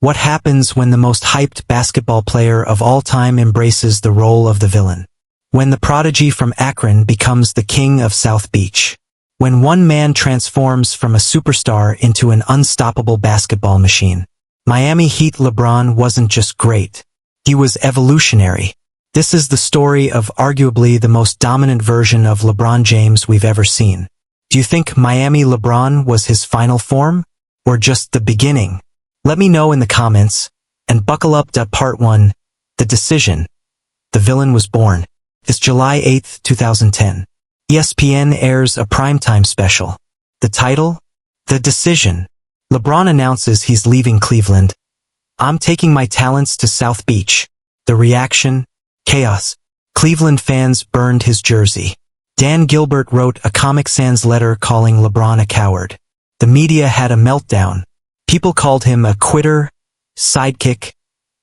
What happens when the most hyped basketball player of all time embraces the role of the villain? When the prodigy from Akron becomes the king of South Beach? When one man transforms from a superstar into an unstoppable basketball machine? Miami Heat LeBron wasn't just great. He was evolutionary. This is the story of arguably the most dominant version of LeBron James we've ever seen. Do you think Miami LeBron was his final form? Or just the beginning? Let me know in the comments, and buckle up to part 1, The Decision. The Villain Was Born. It's July 8, 2010. ESPN airs a primetime special. The title? The Decision. LeBron announces he's leaving Cleveland. "I'm taking my talents to South Beach." The reaction? Chaos. Cleveland fans burned his jersey. Dan Gilbert wrote a Comic Sans letter calling LeBron a coward. The media had a meltdown. People called him a quitter, sidekick,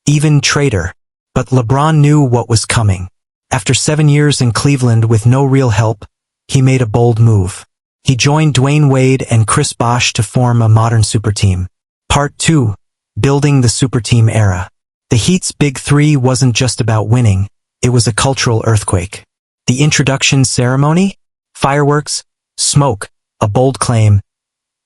even traitor. But LeBron knew what was coming. After 7 years in Cleveland with no real help, he made a bold move. He joined Dwayne Wade and Chris Bosh to form a modern superteam. Part 2. Building the superteam era. The Heat's Big Three wasn't just about winning, it was a cultural earthquake. The introduction ceremony? Fireworks? Smoke? A bold claim.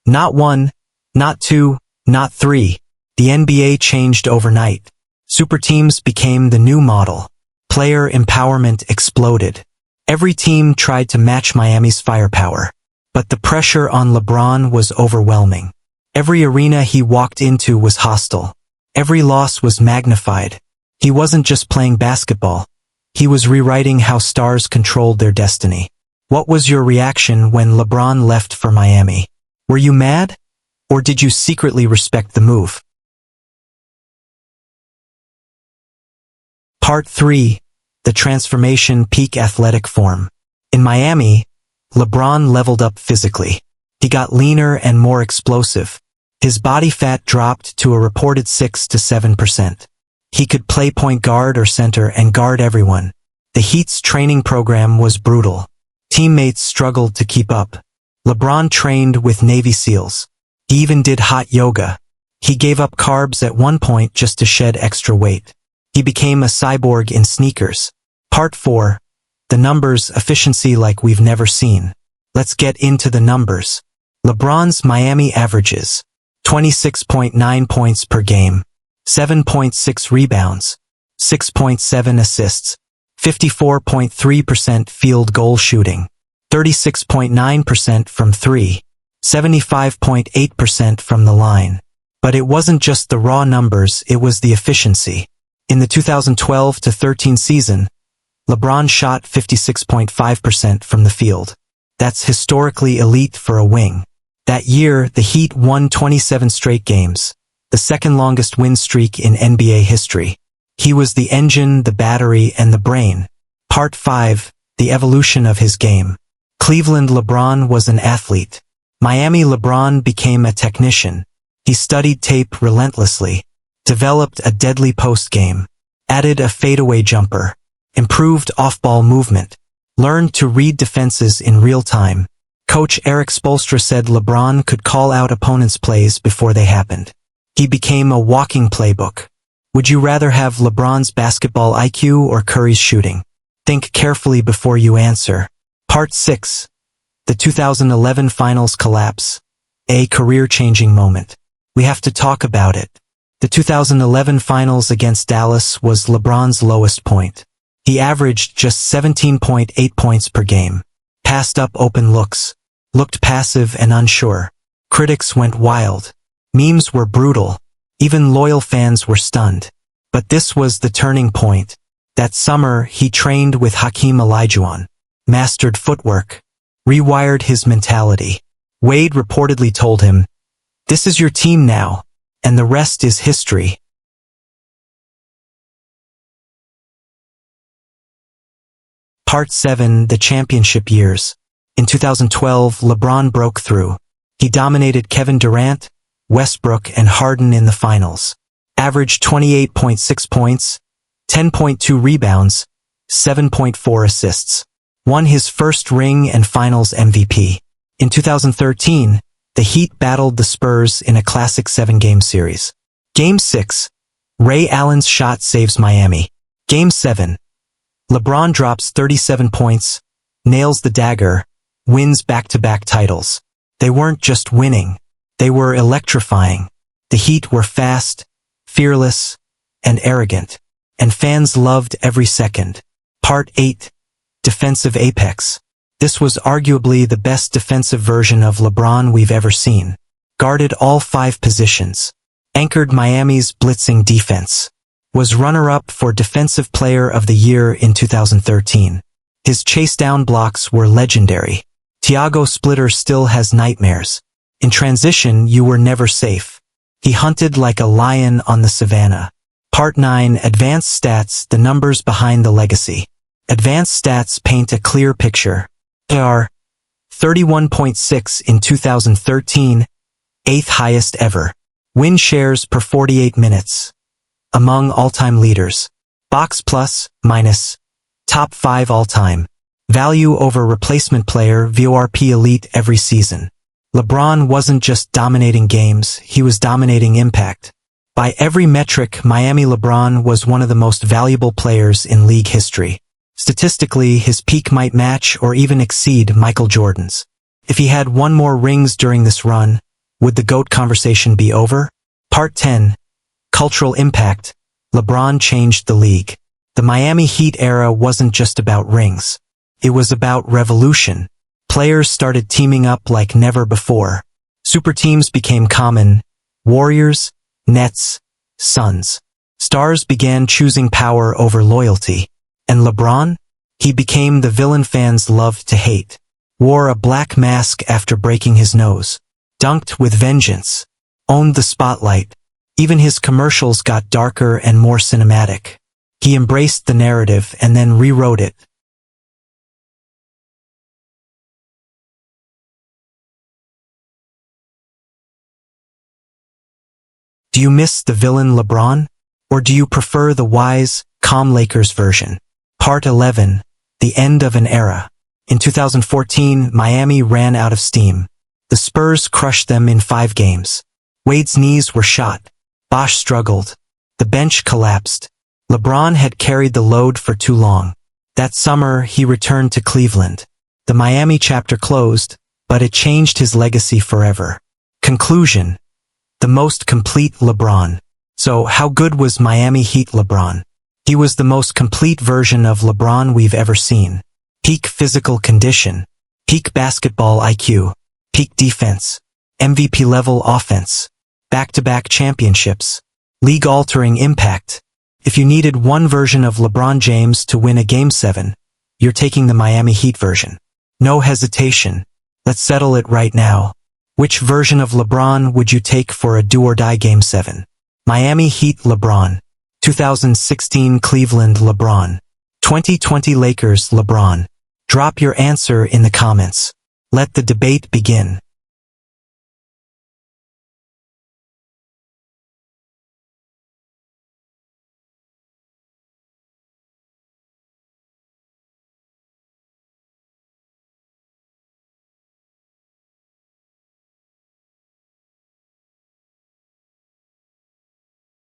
Not one, not two, not three. The NBA changed overnight. Superteams became the new model. Player empowerment exploded. Every team tried to match Miami's firepower. But the pressure on LeBron was overwhelming. Every arena he walked into was hostile. Every loss was magnified. He wasn't just playing basketball. He was rewriting how stars controlled their destiny. What was your reaction when LeBron left for Miami? Were you mad? Or did you secretly respect the move? Part 3. The Transformation Peak Athletic Form. In Miami, LeBron leveled up physically. He got leaner and more explosive. His body fat dropped to a reported 6 to 7%. He could play point guard or center and guard everyone. The Heat's training program was brutal. Teammates struggled to keep up. LeBron trained with Navy SEALs. He even did hot yoga. He gave up carbs at one point just to shed extra weight. He became a cyborg in sneakers. Part 4. The numbers, efficiency like we've never seen. Let's get into the numbers. LeBron's Miami averages: 26.9 points per game, 7.6 rebounds, 6.7 assists, 54.3% field goal shooting, 36.9% from three, 75.8% from the line. But it wasn't just the raw numbers, it was the efficiency. In the 2012-13 season, LeBron shot 56.5% from the field. That's historically elite for a wing. That year, the Heat won 27 straight games, the second longest win streak in NBA history. He was the engine, the battery, and the brain. Part 5. The evolution of his game. Cleveland LeBron was an athlete. Miami LeBron became a technician. He studied tape relentlessly, developed a deadly post game, added a fadeaway jumper, improved off-ball movement, learned to read defenses in real time. Coach Eric Spoelstra said LeBron could call out opponents' plays before they happened. He became a walking playbook. Would you rather have LeBron's basketball IQ or Curry's shooting? Think carefully before you answer. Part 6. The 2011 Finals collapse. A career-changing moment. We have to talk about it. The 2011 Finals against Dallas was LeBron's lowest point. He averaged just 17.8 points per game. Passed up open looks. Looked passive and unsure. Critics went wild. Memes were brutal. Even loyal fans were stunned. But this was the turning point. That summer, he trained with Hakeem Olajuwon, mastered footwork, rewired his mentality. Wade reportedly told him, "This is your team now, and the rest is history." Part 7. The Championship Years. In 2012, LeBron broke through. He dominated Kevin Durant, Westbrook, and Harden in the finals. Averaged 28.6 points, 10.2 rebounds, 7.4 assists. Won his first ring and finals MVP. In 2013, the Heat battled the Spurs in a classic 7-game series. Game 6. Ray Allen's shot saves Miami. Game 7. LeBron drops 37 points, nails the dagger, wins back-to-back titles. They weren't just winning. They were electrifying. The Heat were fast, fearless, and arrogant. And fans loved every second. Part 8. Defensive Apex. This was arguably the best defensive version of LeBron we've ever seen. Guarded all 5 positions. Anchored Miami's blitzing defense. Was runner-up for Defensive Player of the Year in 2013. His chase-down blocks were legendary. Thiago Splitter still has nightmares. In transition, you were never safe. He hunted like a lion on the savannah. Part 9. Advanced Stats, the numbers behind the legacy. Advanced Stats paint a clear picture. AR 31.6 in 2013, 8th highest ever. Win shares per 48 minutes. Among all-time leaders. Box plus, minus. Top 5 all-time. Value over replacement player VORP elite every season. LeBron wasn't just dominating games, he was dominating impact. By every metric, Miami LeBron was one of the most valuable players in league history. Statistically, his peak might match or even exceed Michael Jordan's. If he had one more rings during this run, would the GOAT conversation be over? Part 10. Cultural Impact. LeBron changed the league. The Miami Heat era wasn't just about rings. It was about revolution. Players started teaming up like never before. Super teams became common. Warriors, Nets, Suns. Stars began choosing power over loyalty. And LeBron? He became the villain fans loved to hate. Wore a black mask after breaking his nose. Dunked with vengeance. Owned the spotlight. Even his commercials got darker and more cinematic. He embraced the narrative and then rewrote it. Do you miss the villain LeBron? Or do you prefer the wise, calm Lakers version? Part 11. The End of an Era. In 2014, Miami ran out of steam. The Spurs crushed them in 5 games. Wade's knees were shot. Bosh struggled. The bench collapsed. LeBron had carried the load for too long. That summer, he returned to Cleveland. The Miami chapter closed, but it changed his legacy forever. Conclusion. The most complete LeBron. So, how good was Miami Heat LeBron? He was the most complete version of LeBron we've ever seen. Peak physical condition. Peak basketball IQ. Peak defense. MVP-level offense. Back-to-back championships. League-altering impact. If you needed one version of LeBron James to win a Game 7, you're taking the Miami Heat version. No hesitation. Let's settle it right now. Which version of LeBron would you take for a do-or-die Game 7? Miami Heat LeBron. 2016 Cleveland LeBron. 2020 Lakers LeBron. Drop your answer in the comments. Let the debate begin.